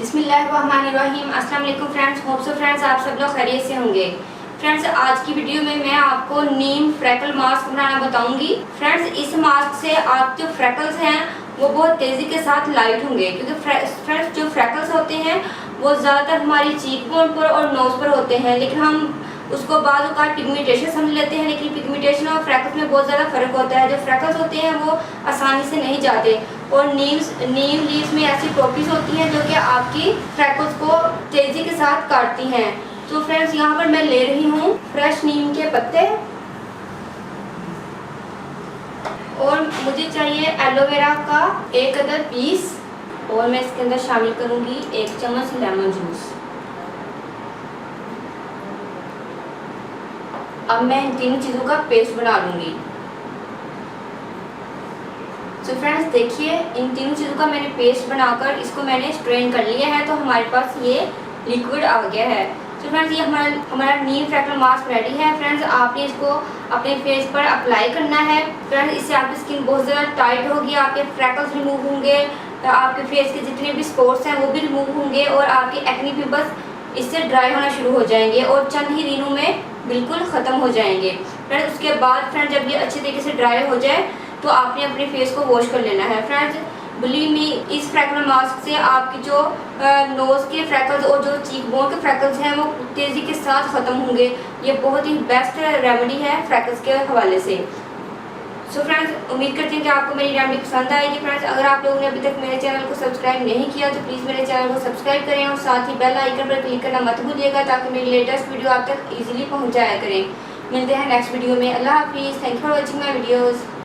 बिस्मिल्लाहिर्रहमानिर्रहीम। अस्सलाम वालेकुम फ्रेंड्स। होप सो फ्रेंड्स आप सब लोग खैरियत से होंगे। फ्रेंड्स आज की वीडियो में मैं आपको नीम फ्रैकल मास्क बनाना बताऊंगी। फ्रेंड्स इस मास्क से आप जो फ्रैकल्स हैं वो बहुत तेज़ी के साथ लाइट होंगे, क्योंकि फ्रेंड्स जो फ्रैकल्स होते हैं वो ज़्यादातर हमारी चीक बोन पर और नोज़ पर होते हैं, लेकिन हम उसको बाद का पिगमेंटेशन समझ लेते हैं, लेकिन पिगमेंटेशन और फ्रैकल्स में बहुत ज़्यादा फ़र्क होता है। जो फ्रैकल्स होते हैं वो आसानी से नहीं जाते, और नीम लीव्स में ऐसी प्रॉपर्टीज होती हैं जो कि आपकी फ्रैकल्स को तेज़ी के साथ काटती हैं। तो फ्रेंड्स यहाँ पर मैं ले रही हूँ फ्रेश नीम के पत्ते, और मुझे चाहिए एलोवेरा का 1 अदद पीस, और मैं इसके अंदर शामिल करूँगी 1 चम्मच लेमन जूस। अब मैं इन तीन चीज़ों का पेस्ट बना लूँगी। तो फ्रेंड्स देखिए, इन तीनों चीज़ों का मैंने पेस्ट बनाकर इसको मैंने स्ट्रेन कर लिया है, तो हमारे पास ये लिक्विड आ गया है। तो फ्रेंड्स ये हमारा नीम फ्रैकल मास्क रेडी है। फ्रेंड्स आपने इसको अपने फेस पर अप्लाई करना है। फ्रेंड्स इससे आपकी स्किन बहुत ज़्यादा टाइट होगी, आपके फ्रैकल्स रिमूव होंगे, आपके फेस के जितने भी स्पॉट्स हैं वो भी रिमूव होंगे, और आपके एक्ने पिंपल्स इससे ड्राई होना शुरू हो जाएंगे और चंद ही दिनों में बिल्कुल ख़त्म हो जाएंगे। फ्रेंड्स उसके बाद फ्रेंड्स जब ये अच्छे तरीके से ड्राई हो जाए तो आपने अपने फेस को वॉश कर लेना है। फ्रेंड्स बिलीव मी, इस फ्रैकल मास्क से आपकी जो नोज़ के फ्रैकल्स और जो चीक बोन के फ्रैकल्स हैं वो तेज़ी के साथ ख़त्म होंगे। ये बहुत ही बेस्ट रेमेडी है फ्रैकल्स के हवाले से। सो फ्रेंड्स उम्मीद करती हूँ कि आपको मेरी रेमेडी पसंद आएगी। फ्रेंड्स अगर आप लोगों ने अभी तक मेरे चैनल को सब्सक्राइब नहीं किया तो प्लीज़ मेरे चैनल को सब्सक्राइब करें, और साथ ही बेल आइकन पर क्लिक करना मत भूलिएगा, ताकि मेरी लेटेस्ट वीडियो आप तक ईजिली पहुँच जाया करें। मिलते हैं नेक्स्ट वीडियो में। अल्लाह हाफिज़। Thank you for watching my videos.